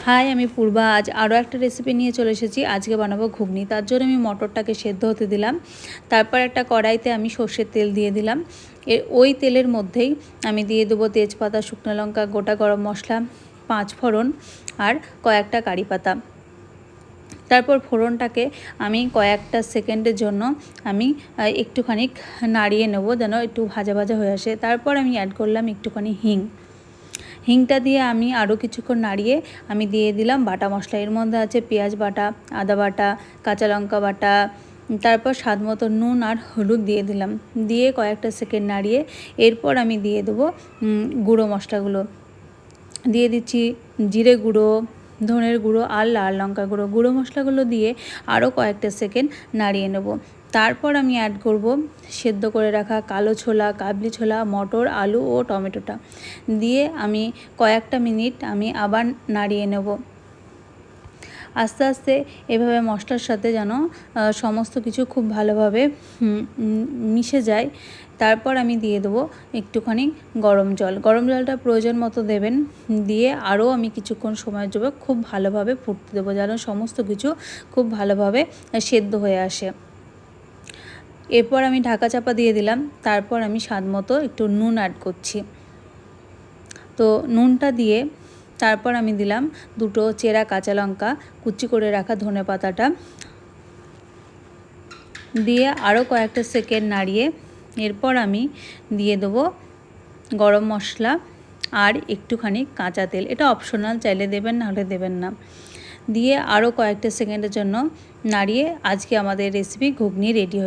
High, আমি পূর্বা। আজ আরও একটা রেসিপি নিয়ে চলে এসেছি। আজকে বানাবো ঘুগনি। তার জন্য আমি মটরটাকে সেদ্ধ হতে দিলাম। তারপর একটা কড়াইতে আমি সর্ষের তেল দিয়ে দিলাম। ওই তেলের মধ্যেই আমি দিয়ে দেবো তেজপাতা, শুকনো লঙ্কা, গোটা গরম মশলা, 5 ফোড়ন আর কয়েকটা কারি পাতা। তারপর ফোড়নটাকে আমি কয়েকটা সেকেন্ডের জন্য আমি একটুখানি নাড়িয়ে নেব, যেন একটু ভাজা ভাজা হয়ে আসে। তারপর আমি অ্যাড করলাম একটুখানি হিংটা দিয়ে আমি আরও কিছুক্ষণ নাড়িয়ে আমি দিয়ে দিলাম বাটা মশলা। এর মধ্যে আছে পেঁয়াজ বাটা, আদা বাটা, কাঁচা লঙ্কা বাটা, তারপর স্বাদ মতো নুন আর হলুদ দিয়ে দিলাম। দিয়ে কয়েকটা সেকেন্ড নাড়িয়ে এরপর আমি দিয়ে দেবো গুঁড়ো মশলাগুলো। দিয়ে দিচ্ছি জিরে গুঁড়ো, ধনের গুঁড়ো আর লাল লঙ্কা গুঁড়ো। গুঁড়ো মশলাগুলো দিয়ে আরও কয়েকটা সেকেন্ড নাড়িয়ে নেব। তারপর আমি অ্যাড করব সেদ্ধ করে রাখা কালো ছোলা, কাবলি ছোলা, মটর, আলু ও টমেটোটা দিয়ে আমি কয়েকটা মিনিট আমি আবার নাড়িয়ে নেব। আস্তে আস্তে এভাবে মশলার সাথে যেন সমস্ত কিছু খুব ভালোভাবে মিশে যায়। তারপর আমি দিয়ে দেবো একটুখানি গরম জল। গরম জলটা প্রয়োজন মতো দেবেন। দিয়ে আরও আমি কিছুক্ষণ সময়ের জন্য খুব ভালোভাবে ফুটতে দেবো, যেন সমস্ত কিছু খুব ভালোভাবে সেদ্ধ হয়ে আসে। এরপর আমি ঢাকা চাপা দিয়ে দিলাম। তারপর আমি স্বাদ মতো একটু নুন অ্যাড করছি। তো নুনটা দিয়ে তারপর আমি দিলাম 2 চেরা কাঁচা লঙ্কা, কুচি করে রাখা ধনেপাতাটা দিয়ে আরও কয়েকটা সেকেন্ড নাড়িয়ে এরপর আমি দিয়ে দেবো গরম মশলা আর একটুখানি কাঁচা তেল। এটা অপশনাল, চাইলে দেবেন, নাহলে দেবেন না। দিয়ে আরও কয়েকটা সেকেন্ডের জন্য নাড়িয়ে আজকে আমাদের রেসিপি ঘুগনি রেডি